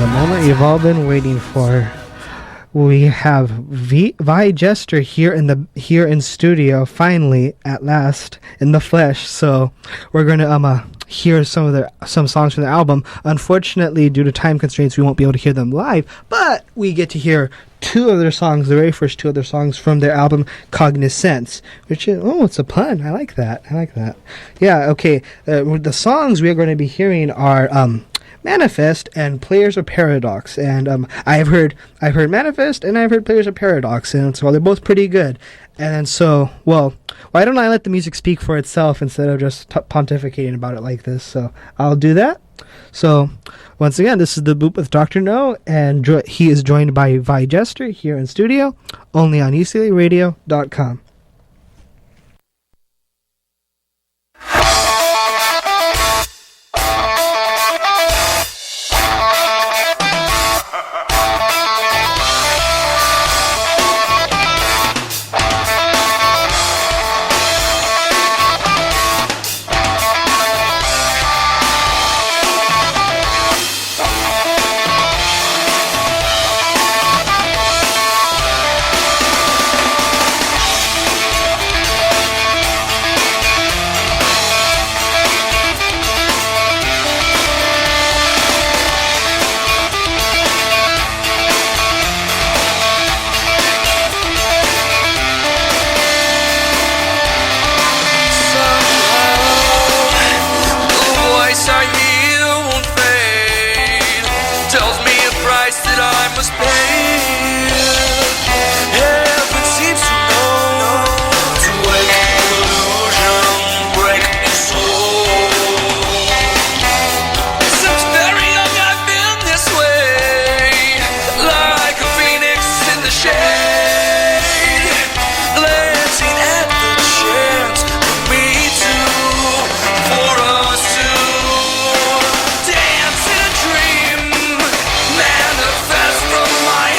The moment you've all been waiting for. We have Vi Jester here in studio, finally, at last, in the flesh. So we're gonna hear some songs from the album. Unfortunately, due to time constraints, we won't be able to hear them live, but we get to hear two of their songs, the very first two of their songs from their album Cognisense, which is, it's a pun. I like that. Yeah, okay. The songs we are going to be hearing are Manifest and Players of Paradox, and I've heard Manifest and I've heard Players of Paradox, and so they're both pretty good. And so, why don't I let the music speak for itself instead of just pontificating about it like this? So I'll do that. So once again, this is the Bloop with Dr. No, and he is joined by Vi Jester here in studio, only on UCLARadio.com. Manifest from my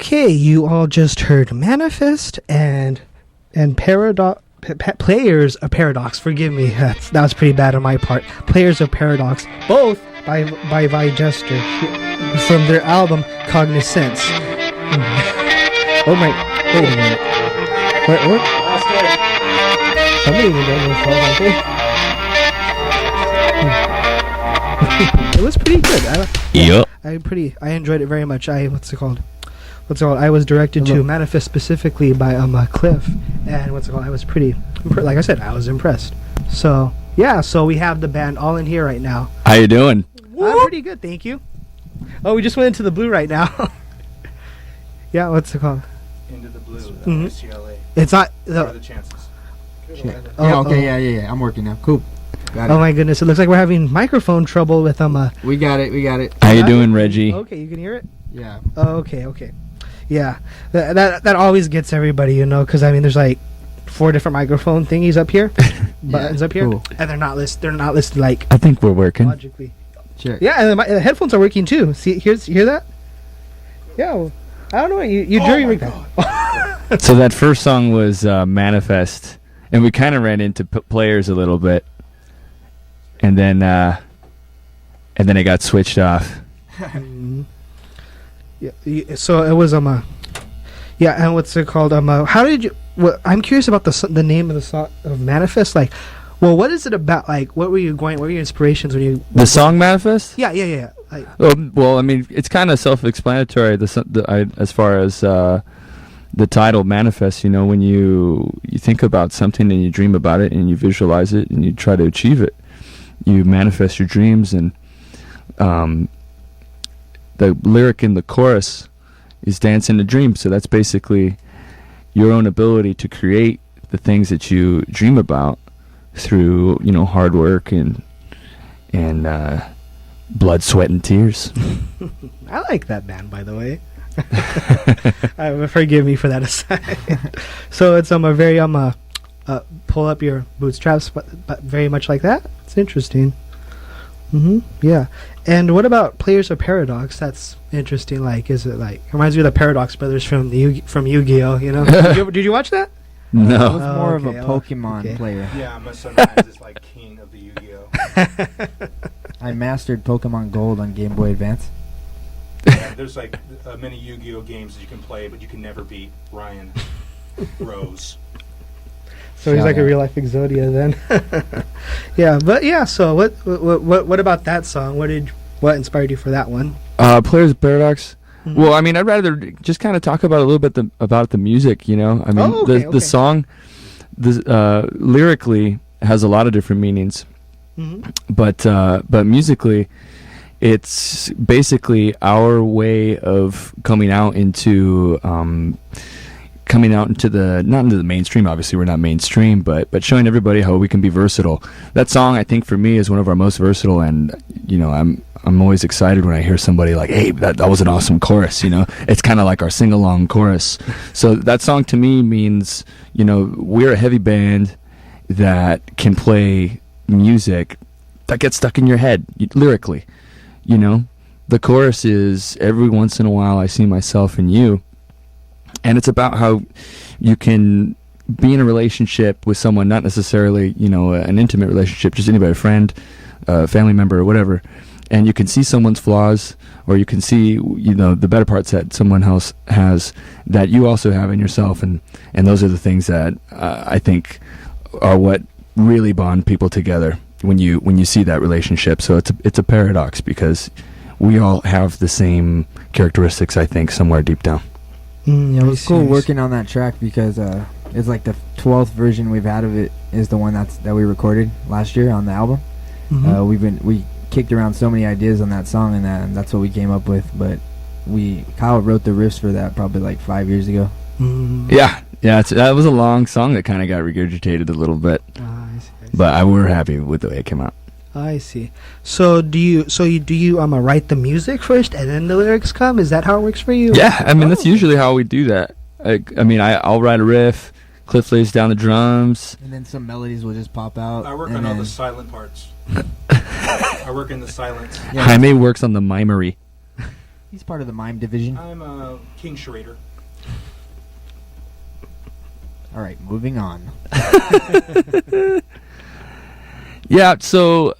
Okay, you all just heard Manifest and Paradox. Players of Paradox. Forgive me, that was pretty bad on my part. Players of Paradox, both by Vie Jester, from their album Cognisense. Oh my! Wait a minute. What? Somebody was on the phone. It was pretty good. I enjoyed it very much. What's it called? I was directed to Manifest specifically by Cliff, and I was pretty, like I said, I was impressed. So yeah, so we have the band all in here right now. How you doing? I'm pretty good, thank you. Oh, we just went into the blue right now. Yeah, what's it called? Into the blue. UCLA. It's not. What are the chances? Yeah. I'm working now. Cool. Got it. Oh my goodness! It looks like we're having microphone trouble with We got it. How you doing, Reggie? Okay, you can hear it. Yeah. Oh, okay. Yeah, that always gets everybody, because there's like 4 different microphone thingies up here, buttons up here, cool. and they're not listed like I think we're working. logically. Check. Yeah, and the headphones are working too. See, hear that? Yeah, well, I don't know. You drew that. So that first song was Manifest, and we kind of ran into players a little bit, and then it got switched off. Yeah, so it was yeah, and what's it called? How did you? I'm curious about the name of the song of Manifest. Like, well, what is it about? Like, what were your inspirations when you? The song Manifest? Yeah. Well, it's kind of self-explanatory. As far as the title Manifest, when you think about something and you dream about it and you visualize it and you try to achieve it, you manifest your dreams. And the lyric in the chorus is dance in a dream. So that's basically your own ability to create the things that you dream about through, hard work and blood, sweat, and tears. I like that band, by the way. Forgive me for that aside. So it's a very pull up your bootstraps, but very much like that. It's interesting. Yeah. And what about Players of Paradox? That's interesting. Like, is it like reminds me of the Paradox Brothers from Yu-Gi-Oh? Did you watch that? No. I was more of a Pokemon player. Yeah, my sunrise is like king of the Yu-Gi-Oh. I mastered Pokemon Gold on Game Boy Advance. Yeah, there's like many Yu-Gi-Oh games that you can play, but you can never beat Ryan Rose. So he's like a real life Exodia then. Yeah, but yeah. So what about that song? What inspired you for that one? Players of Paradox. Mm-hmm. Well, I'd rather just kind of talk about a little bit about the music. The song, lyrically has a lot of different meanings, but musically, it's basically our way of coming out into the not into the mainstream. Obviously, we're not mainstream, but showing everybody how we can be versatile. That song, I think, for me, is one of our most versatile, and I'm always excited when I hear somebody like, "Hey, that was an awesome chorus." It's kind of like our sing along chorus. So that song to me means, we're a heavy band that can play music that gets stuck in your head lyrically. The chorus is every once in a while I see myself in you. And it's about how you can be in a relationship with someone, not necessarily, an intimate relationship, just anybody, a friend, family member, or whatever. And you can see someone's flaws, or you can see, the better parts that someone else has that you also have in yourself. And those are the things that I think are what really bond people together when you see that relationship. So it's a paradox because we all have the same characteristics, I think, somewhere deep down. It was cool working on that track because it's like the 12th version we've had of it is the one that we recorded last year on the album. We kicked around so many ideas on that song and that's what we came up with. But Kyle wrote the riffs for that probably like 5 years ago. Yeah, that was a long song that kind of got regurgitated a little bit. I see. But we're happy with the way it came out. I see. So do you write the music first and then the lyrics come? Is that how it works for you? Yeah, that's usually how we do that. I'll write a riff, Cliff lays down the drums, and then some melodies will just pop out. I work on all the silent parts. I work in the silence. Yeah. Jaime works on the mimery. He's part of the mime division. I'm King Schrader. All right, moving on. Yeah, so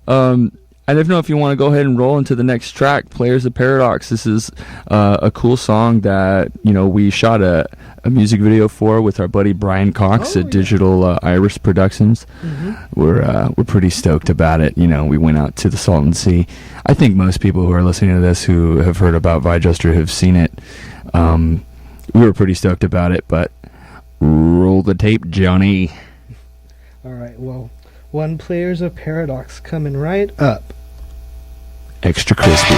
I don't know if you want to go ahead and roll into the next track, Players of Paradox. This is a cool song that, we shot a music video for with our buddy Brian Cox at Digital Iris Productions. We're pretty stoked about it. We went out to the Salton Sea. I think most people who are listening to this who have heard about Vie Jester have seen it. We were pretty stoked about it, but roll the tape, Johnny. All right, well, one Players of Paradox coming right up. Extra crispy.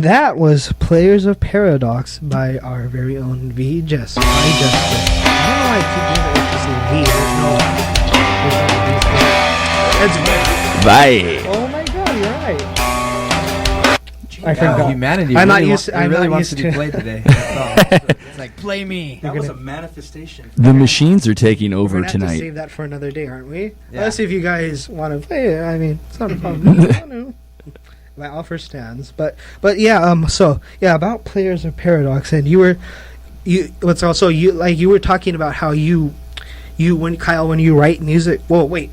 And that was Players of Paradox by our very own Vie Jester. I don't know why I keep doing it to say V. There's no V. Bye. Oh my god, you're right. I Yeah, forgot. humanity I'm not really used to- I'm really not wants used to be to- played today. That's all. It's like, play me. That was a manifestation. The machines are taking We're over gonna have to tonight. save that for another day, aren't we? Yeah. Let's see if you guys want to play it. I mean, it's not a problem. My offer stands, but yeah. So yeah, about Players of Paradox, and you were talking about how you when you write music. Well, wait.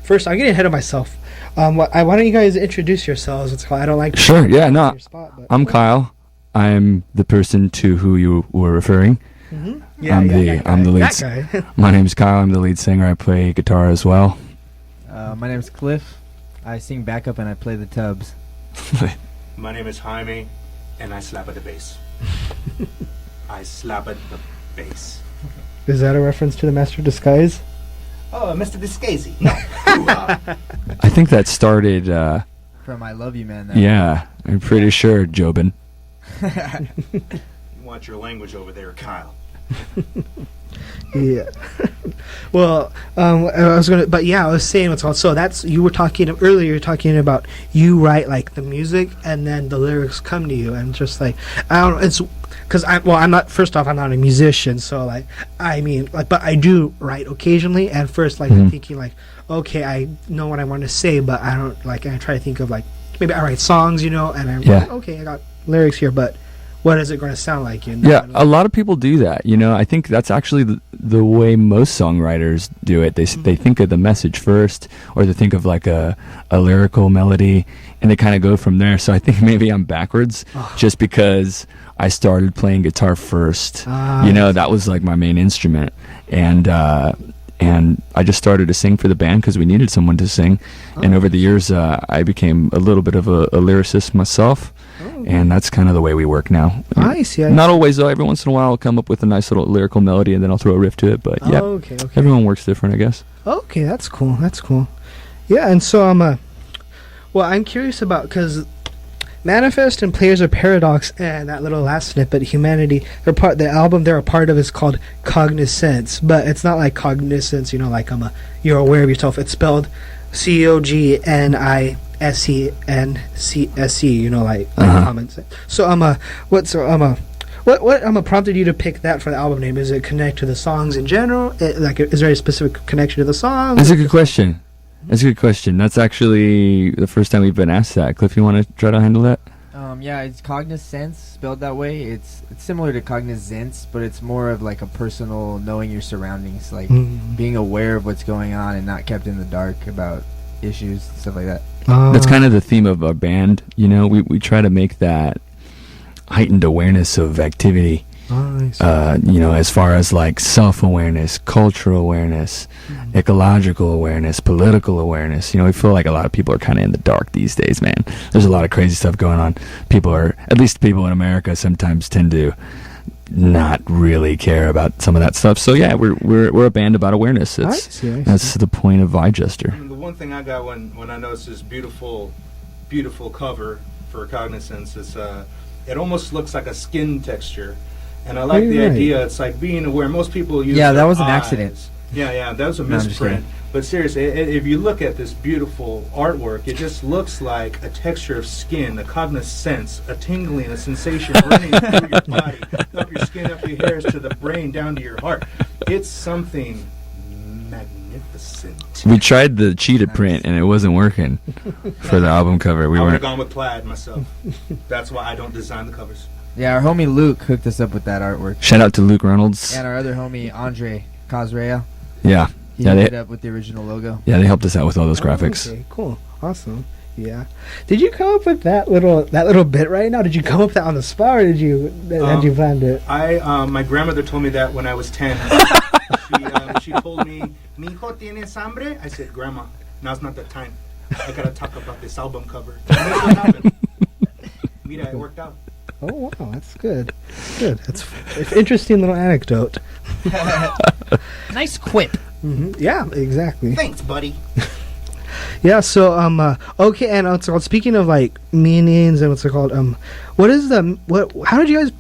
First, I'm getting ahead of myself. Why don't you guys introduce yourselves? I don't like. Sure. Yeah. No. Your spot, but- I'm Kyle. I'm the person to who you were referring. Mhm. I'm the lead. That guy. My name's Kyle. I'm the lead singer. I play guitar as well. My name's Cliff. I sing backup and I play the tubs. My name is Jaime, and I slap at the bass. I slap at the bass. Is that a reference to the Master of Disguise? Oh, Mr. Disgazy. No. I think that started. From I Love You Man. That Yeah, I'm pretty sure, Jobin. You watch your language over there, Kyle. Yeah. Well, I was saying what's called. So that's you were talking earlier. You were talking about you write like the music, and then the lyrics come to you, and just like I don't know. It's because I'm not. First off, I'm not a musician, so like but I do write occasionally. And first, like I'm thinking like, okay, I know what I want to say, but I don't like. I try to think of like maybe I write songs, and I'm Yeah. like, okay, I got lyrics here, but what is it going to sound like? Yeah, a lot of people do that. I think that's actually the way most songwriters do it. They think of the message first, or they think of like a lyrical melody, and they kind of go from there. So I think maybe I'm backwards, just because I started playing guitar first. That was like my main instrument, and I just started to sing for the band because we needed someone to sing. And over the years, I became a little bit of a lyricist myself. And that's kind of the way we work now. I see. Not always, though. Every once in a while, I'll come up with a nice little lyrical melody, and then I'll throw a riff to it. But yeah, Okay. everyone works different, I guess. Okay, that's cool. Yeah, and so I'm curious about because Manifest and Players of Paradox and that little last snippet, Humanity, the album they're a part of is called Cognisense, but it's not like Cognisense, you're aware of yourself. It's spelled Cognisense, like common sense. So what prompted you to pick that for the album name? Is it connect to the songs in general? Is there a specific connection to the songs? That's a good question. That's actually the first time we've been asked that. Cliff, you want to try to handle that? Yeah, it's Cognisense spelled that way. It's similar to Cognisense, but it's more of like a personal knowing your surroundings, like being aware of what's going on and not kept in the dark about issues, stuff like that. That's kind of the theme of our band. We try to make that heightened awareness of activity. As far as like self-awareness, cultural awareness, ecological awareness, political awareness. We feel like a lot of people are kind of in the dark these days, man. There's a lot of crazy stuff going on. At least people in America sometimes tend to not really care about some of that stuff. So yeah, we're a band about awareness. I see. That's the point of Vie Jester. The one thing I got when I noticed this beautiful cover for Cognisense is it almost looks like a skin texture. And I like the idea. It's like being aware. Most people use that their was an eyes. accident. Yeah, that was a No, I'm just misprint. kidding. But seriously, if you look at this beautiful artwork, it just looks like a texture of skin, a cognisense, a tingling, a sensation running through your body, up your skin, up your hairs, to the brain, down to your heart. It's something magnificent. We tried the cheetah print, and it wasn't working for the album cover. I would have weren't. gone with plaid myself. That's why I don't design the covers. Yeah, our homie Luke hooked us up with that artwork. Shout out to Luke Reynolds. And our other homie Andre Cosrea. Yeah. He Yeah, hooked it up with the original logo. Yeah, they helped us out with all those graphics. Okay, cool, awesome. Yeah. Did you come up with that little bit right now? Did you come up with that on the spot, or had you planned it? My grandmother told me that when I was 10. She told me, "Mi hijo tienes hambre?" I said, "Grandma, now's not the time. I gotta talk about this album cover." And that's what happened. Mira, it worked out. Oh wow, that's good. That's an interesting little anecdote. Nice quip. Yeah, exactly. Thanks, buddy. Yeah. So okay, and what's it called? Speaking of like meanings and what's it called? What is the what? How did you guys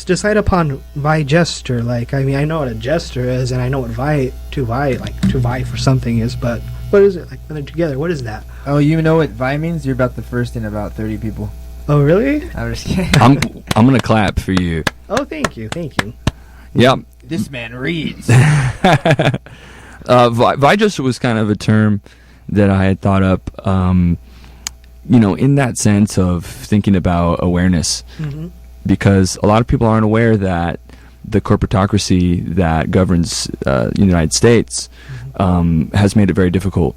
decide upon Vie Jester? Like, I mean, I know what a jester is, and I know what to vie for something is, but what is it like when they're together? What is that? Oh, you know what Vi means? You're about the first in about 30 people. Oh, really? I'm just kidding. I'm gonna clap for you. Oh, thank you. Yeah. This man reads. Vi Jester was kind of a term that I had thought up, in that sense of thinking about awareness. Mm-hmm. Because a lot of people aren't aware that the corporatocracy that governs the United States has made it very difficult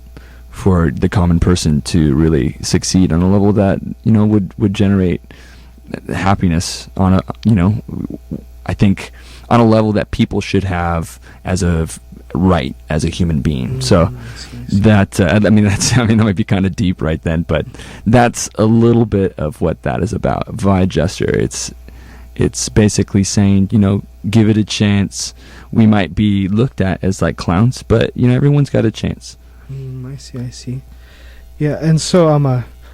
for the common person to really succeed on a level that would generate happiness on I think on a level that people should have as a right as a human being. So that that might be kind of deep right then, but that's a little bit of what that is about. Vi Jester, it's basically saying, give it a chance. We might be looked at as like clowns, but everyone's got a chance. I see. Yeah, and so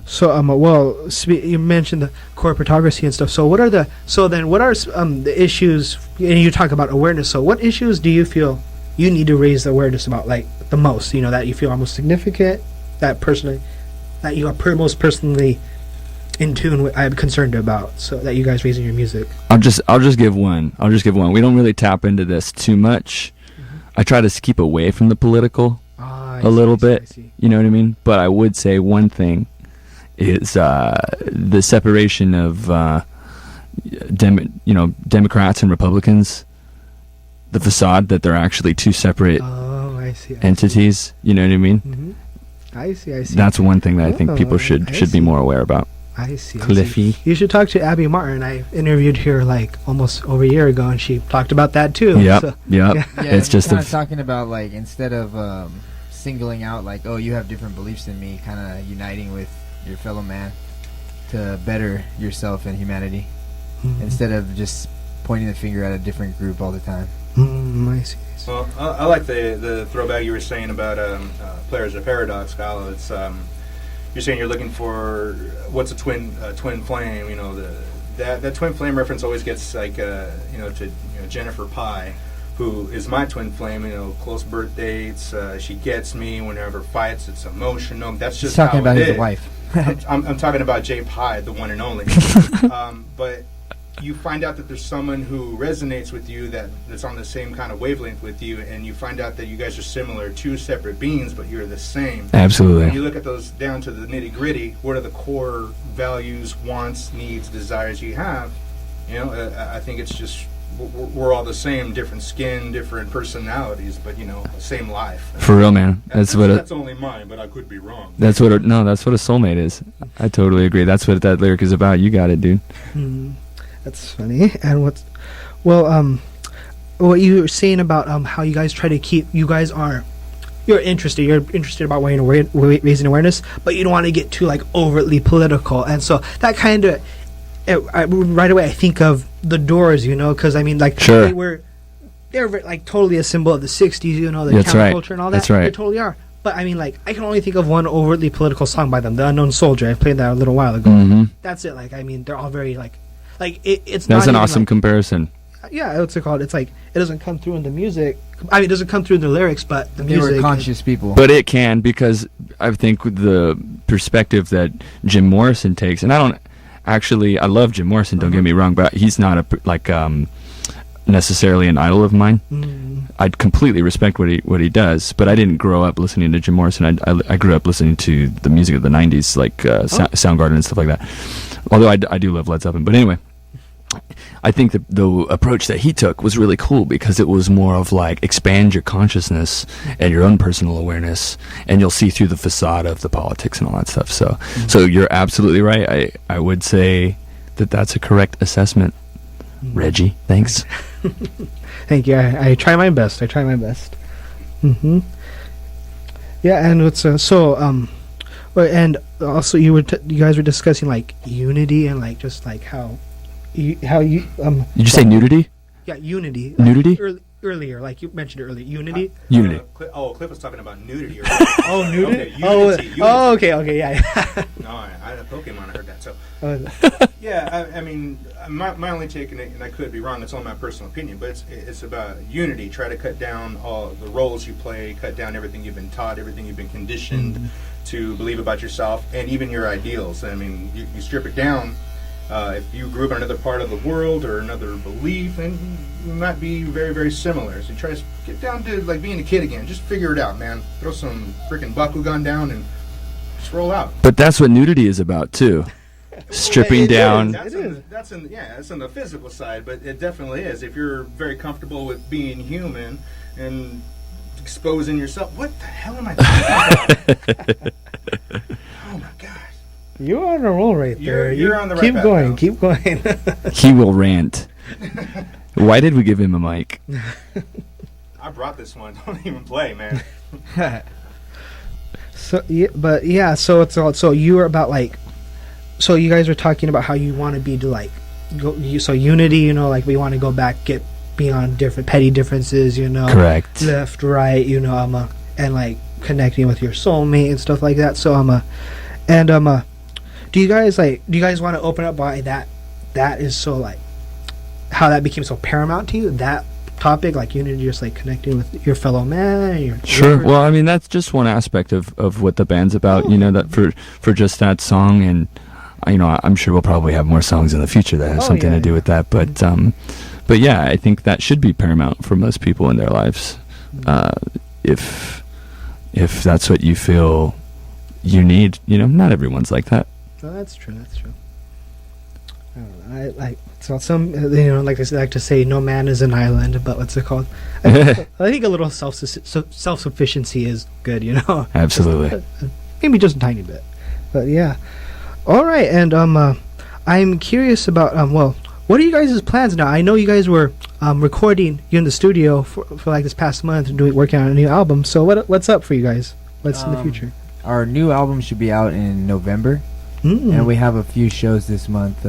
you mentioned the corporatocracy and stuff. So what are the issues? And you talk about awareness. So what issues do you feel you need to raise the awareness about, like the most? That you feel are most significant, that you are most personally in tune with, I'm concerned about, so that you guys raise in your music. I'll just give one. We don't really tap into this too much. I try to keep away from the political a little bit. You know what I mean? But I would say one thing is the separation of Democrats and Republicans. The facade that they're actually two separate entities. You know what I mean? Mm-hmm. I see. That's one thing that I think people should be more aware about. I see. Cliffy. You should talk to Abby Martin. I interviewed her like almost over a year ago, and she talked about that too. Yep. So, yeah. It's just kind of talking about, like, instead of singling out like, oh, you have different beliefs than me, kind of uniting with your fellow man to better yourself and humanity, instead of just pointing the finger at a different group all the time. I see. Well, I like the throwback you were saying about players of paradox, Kyle. It's you're saying you're looking for what's a twin flame. That twin flame reference always gets like to Jennifer Pye, who is my twin flame. Close birth dates. She gets me whenever fights. It's emotional. That's just talking how about it his is. wife. I'm talking about Jay Pye, the one and only. But you find out that there's someone who resonates with you that's on the same kind of wavelength with you, and you find out that you guys are similar, two separate beings, but you're the same. Absolutely. When you look at those down to the nitty gritty, what are the core values, wants, needs, desires you have? I think it's just we're all the same, different skin, different personalities, but same life. For real, man. That's only mine, but I could be wrong. That's what a soulmate is. I totally agree. That's what that lyric is about. You got it, dude. That's funny. And what you were saying about how you guys try to keep, you're interested about raising awareness, but you don't want to get too like overtly political, and so that kind of right away I think of the Doors, because I mean, like, sure, they're like totally a symbol of the '60s, the counterculture and all that. That's right. They totally are. But I mean, like, I can only think of one overtly political song by them, "The Unknown Soldier." I played that a little while ago. Mm-hmm. That's it. Like, I mean, they're all very it's. That's not an awesome comparison. Yeah, what's it called? It's like it doesn't come through in the music. I mean, it doesn't come through in the lyrics, but the music. They were conscious people. But it can, because I think with the perspective that Jim Morrison takes, and I love Jim Morrison. Don't get me wrong, but he's not necessarily an idol of mine. I completely respect what he does, but I didn't grow up listening to Jim Morrison. I grew up listening to the music of the '90s, like Soundgarden and stuff like that. Although I do love Led Zeppelin, but anyway, I think the approach that he took was really cool, because it was more of like expand your consciousness and your own personal awareness, and you'll see through the facade of the politics and all that stuff. So you're absolutely right. I would say that's a correct assessment. Reggie, thanks. Thank you. I try my best. Mm-hmm. Yeah, and it's and also you guys were discussing like unity and like just like how you Did you say nudity? Yeah, unity. Nudity? earlier, like you mentioned earlier, Unity. Unity. Cliff was talking about nudity. Oh, nudity. Okay, Unity. Okay, yeah. No, I had a Pokemon. I heard that. So, Oh, yeah, I mean, my only take, and I could be wrong. It's only my personal opinion, but it's about unity. Try to cut down all the roles you play, cut down everything you've been taught, everything you've been conditioned to believe about yourself, and even your ideals. I mean, you strip it down. If you grew up in another part of the world or another belief, then you might be very, very similar. So you try to get down to like being a kid again. Just figure it out, man. Throw some freaking Bakugan down and just roll out. But that's what nudity is about too. Stripping down. That's in the physical side, but it definitely is. If you're very comfortable with being human and exposing yourself, what the hell am I talking about? Oh my gosh. you're on a roll right there. You're on the right keep path going. now. Keep going. He will rant. Why did we give him a mic? I brought this one. Don't even play, man. So yeah, but yeah, so it's all, so you were about like, so you guys were talking about how you want to be to like so unity, you know, like we want to go back, get beyond different petty differences, you know, Correct. left, right, you know, and like connecting with your soulmate and stuff like that. So do you guys want to open up why that is so like how that became so paramount to you, that topic, like unity, just like connecting with your fellow man, your Sure. neighbors? Well, I mean, that's just one aspect of what the band's about, you know, that for just that song. And, you know, I'm sure we'll probably have more songs in the future that have something to do with that. But yeah, I think that should be paramount for most people in their lives. If that's what you feel you need, you know, not everyone's like that. Oh, that's true. I don't know. I like so some, you know, like they like to say, no man is an island. But what's it called? I think a little self sufficiency is good. You know. Absolutely. Maybe just a tiny bit, but yeah. All right, and I'm curious about well, what are you guys' plans now? I know you guys were recording you in the studio for like this past month, working on a new album. So what's up for you guys? What's in the future? Our new album should be out in November. And we have a few shows this month.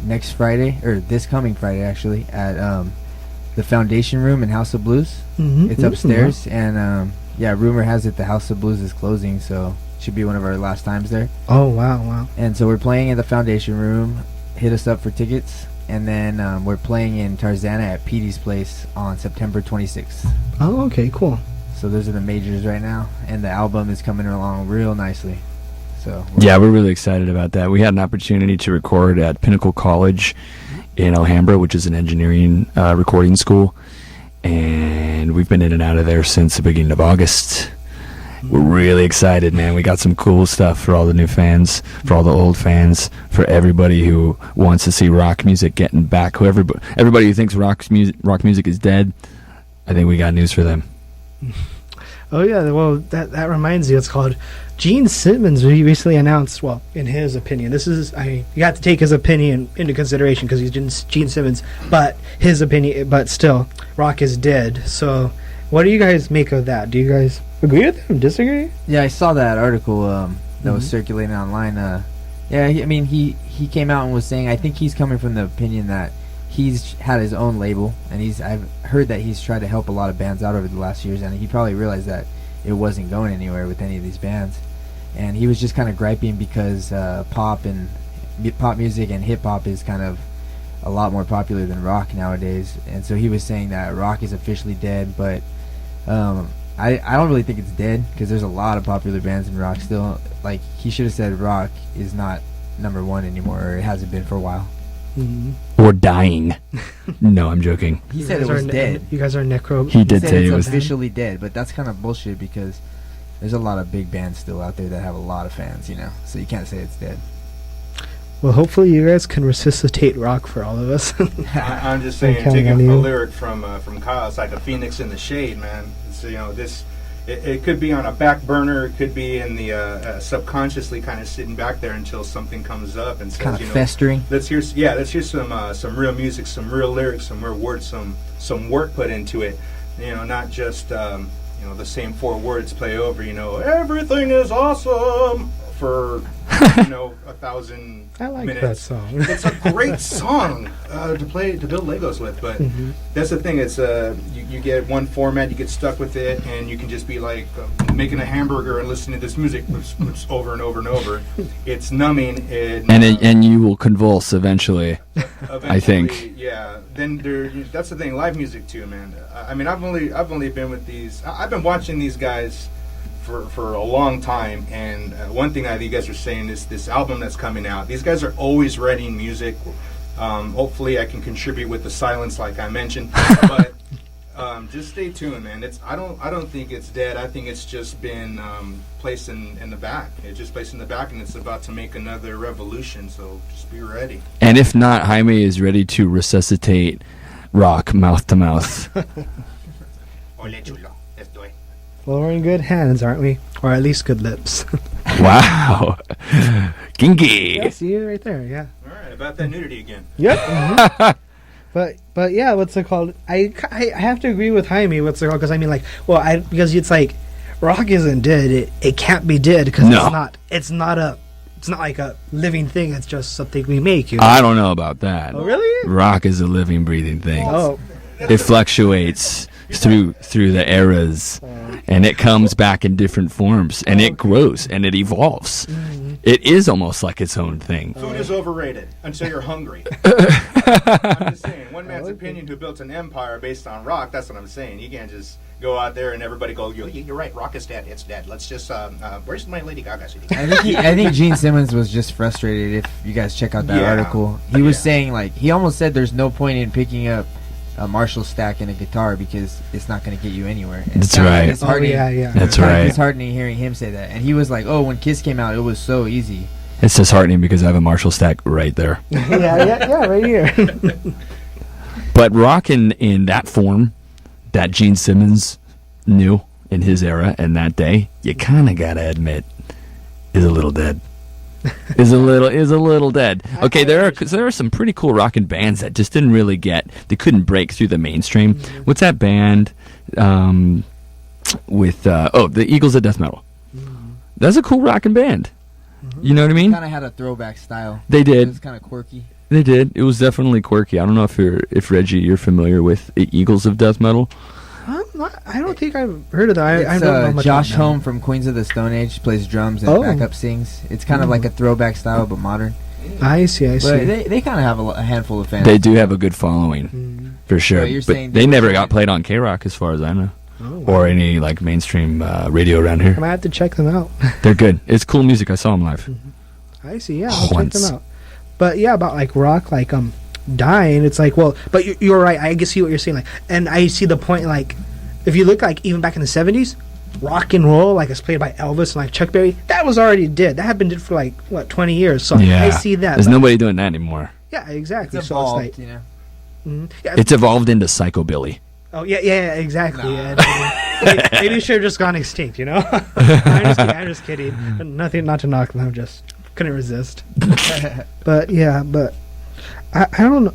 Next Friday, or this coming Friday actually, at the Foundation Room in House of Blues. It's upstairs, and yeah, rumor has it the House of Blues is closing, so it should be one of our last times there. Oh wow. And so we're playing at the Foundation Room. Hit us up for tickets. And then we're playing in Tarzana at Petey's Place on September 26th. Oh, okay, cool. So those are the majors right now, and the album is coming along real nicely. So yeah, we're really excited about that. We had an opportunity to record at Pinnacle College in Alhambra, which is an engineering recording school, and we've been in and out of there since the beginning of August. We're really excited, man. We got some cool stuff for all the new fans, for all the old fans, for everybody who wants to see rock music getting back. Everybody who thinks rock music is dead, I think we got news for them. Oh yeah, well that reminds you, it's called Gene Simmons recently announced, well, in his opinion, you have to take his opinion into consideration because he's Gene Simmons, but his opinion, but still, rock is dead. So what do you guys make of that? Do you guys agree with him, disagree? Yeah, I saw that article that was circulating online. Yeah, he came out and was saying, I think he's coming from the opinion that he's had his own label, and I've heard that he's tried to help a lot of bands out over the last years, and he probably realized that it wasn't going anywhere with any of these bands, and he was just kind of griping because pop music and hip hop is kind of a lot more popular than rock nowadays, and so he was saying that rock is officially dead, but I don't really think it's dead because there's a lot of popular bands in rock still. Like, he should have said rock is not number one anymore, or it hasn't been for a while. Or dying. No, I'm joking. He said it was dead. You guys are necro. He did say it it was officially dead, but that's kind of bullshit because there's a lot of big bands still out there that have a lot of fans, you know. So you can't say it's dead. Well, hopefully you guys can resuscitate rock for all of us. I'm just saying, taking a lyric from Kyle, it's like a phoenix in the shade, man. It's, you know, this. It could be on a back burner. It could be in the subconsciously kind of sitting back there until something comes up and says, kind of festering. Let's hear some real music, some real lyrics, some real words, some work put into it. You know, not just the same four words play over. You know, everything is awesome for 1,000 I like minutes. that song. It's a great song to build Legos with, but that's the thing. It's you get one format, you get stuck with it, and you can just be like making a hamburger and listening to this music over and over and over. It's numbing, and you will convulse eventually. I think. Yeah. Then that's the thing. Live music too, man. I mean, I've only been with these. I've been watching these guys for a long time, and one thing that you guys are saying is this album that's coming out. These guys are always writing music. Hopefully, I can contribute with the silence, like I mentioned. But just stay tuned, man. I don't think it's dead. I think it's just been placed in the back. It's just placed in the back, and it's about to make another revolution. So just be ready. And if not, Jaime is ready to resuscitate rock mouth to mouth. Ole chulo, estoy. Well, we're in good hands, aren't we? Or at least good lips. Wow. Kinky. Yeah, see you right there, yeah. All right, about that nudity again. Yep. But yeah, what's it called? I have to agree with Jaime. What's it called? Because I mean, like, because it's like, rock isn't dead. It can't be dead because it's not like a living thing. It's just something we make. You know? I don't know about that. Oh, really? Rock is a living, breathing thing. Oh. It fluctuates through the eras, and it comes back in different forms, and it grows and it evolves. It is almost like its own thing. Food is overrated until you're hungry. I'm just saying, one man's opinion who built an empire based on rock. That's what I'm saying. You can't just go out there and everybody go, you're right, rock is dead. It's dead. Let's just where's my Lady Gaga CD? I think Gene Simmons was just frustrated. If you guys check out that article, he was saying, like, he almost said there's no point in picking up a Marshall stack and a guitar because it's not going to get you anywhere. That's right. It's heartening. That's right. It's heartening hearing him say that. And he was like, "Oh, when Kiss came out, it was so easy." It's disheartening because I have a Marshall stack right there. yeah, right here. But rock in that form that Gene Simmons knew in his era and that day, you kind of gotta admit, is a little dead. is a little dead. Okay, there are some pretty cool rockin' bands that just didn't really they couldn't break through the mainstream. What's that band with the Eagles of Death Metal? That's a cool rockin' band. You know what I mean? Kind of had a throwback style. They did. It was kind of quirky. They did. It was definitely quirky. I don't know if Reggie, you're familiar with the Eagles of Death Metal. I don't think I've heard of that. I don't know much Josh about Homme from Queens of the Stone Age plays drums and backup sings. It's kind of like a throwback style, but modern. I see. But they kind of have a handful of fans. They do have a good following, for sure. But they never got played on K-Rock, as far as I know, or any like mainstream radio around here. I might have to check them out. They're good. It's cool music. I saw them live. I see. Yeah, I'll check them out. But yeah, about like rock, like dying. It's like, well, but you're right. I see what you're saying. Like, and I see the point. Like, if you look like even back in the 70s, rock and roll, like it's played by Elvis and like Chuck Berry, that was already dead. That had been dead for like 20 years. So I see that. There's nobody doing that anymore. Yeah, exactly. It's evolved, so it's like, you know. Yeah, it's evolved into psychobilly. Oh yeah, exactly. Nah. Yeah, maybe it should have just gone extinct. You know. I'm just kidding. Nothing, not to knock them. Just couldn't resist. But I don't know.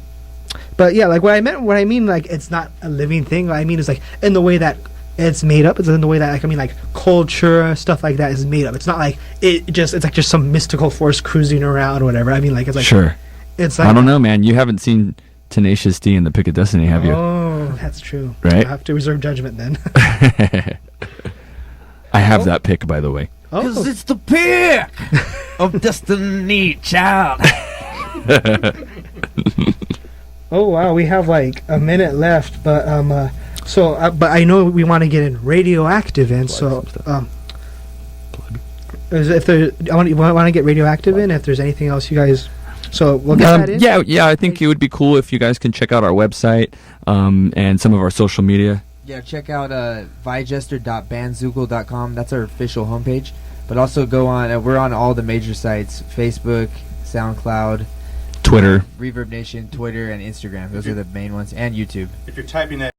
But yeah, like what I mean, like it's not a living thing. What I mean is like in the way that it's made up. It's in the way that like I mean like culture stuff like that is made up. It's not like it's like just some mystical force cruising around or whatever. I mean like it's like sure. It's like I don't know, man. You haven't seen Tenacious D and the Pick of Destiny, have you? Oh, that's true. Right. I have to reserve judgment then. I have that pick, by the way. Because it's the pick of Destiny, child. Oh wow, we have like a minute left, but but I know we want to get in radioactive in. So I want to get radioactive in. If there's anything else you guys, so we'll get that in. Yeah. I think it would be cool if you guys can check out our website and some of our social media. Yeah, check out viejester.bandzoogle.com. That's our official homepage. But also go on. We're on all the major sites: Facebook, SoundCloud, Twitter, Reverb Nation, Twitter, and Instagram. Those are the main ones, and YouTube. If you're typing that